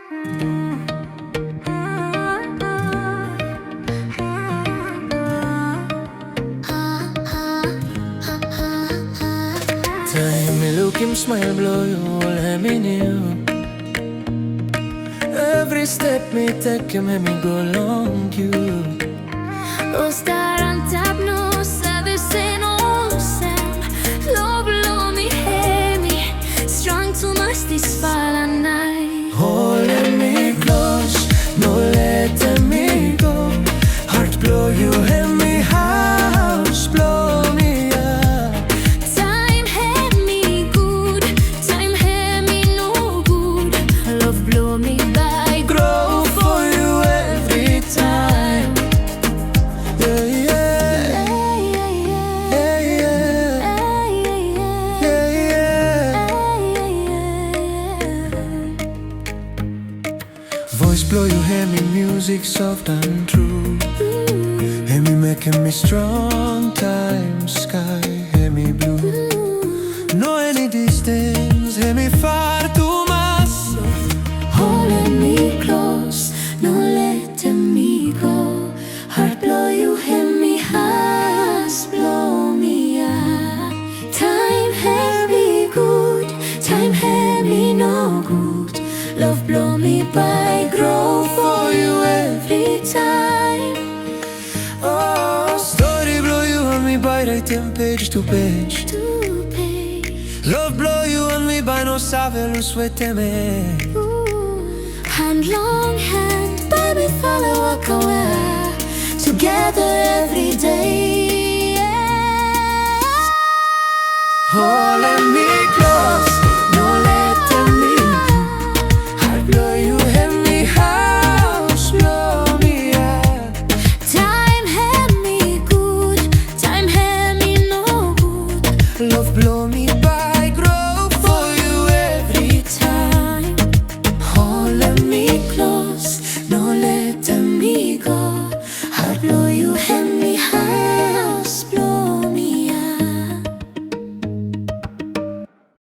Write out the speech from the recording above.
Hemi lukim smile blow you all Hemi new. Every step me tekem Hemi go long you. Antap no saen olsem. Blow me Hemi, strong tumas disfala nait. Holem me klos, no letem me go. Heart blow you Hemi haos, blow me up. Time Hemi good, time Hemi nogud. Love blow me by Grow for you every time. Yeah, yeah, yeah, yeah, Voice blow you, Hemi music soft and true. Hemi mekem me strong, time sky, Hemi blue. No any distance, Hemi far tumas. Holem me klos, no letem me go. Heart blow you Hemi haos, blow me up. Time Hemi good, time Hemi nogud. Love blow me by, grow for you every time. Oh, story blow you on me by writing page to page. To pay, Love blow you on me by no savelus wetem. hand long hand, by mifala waka. Together every day. Holem me klos.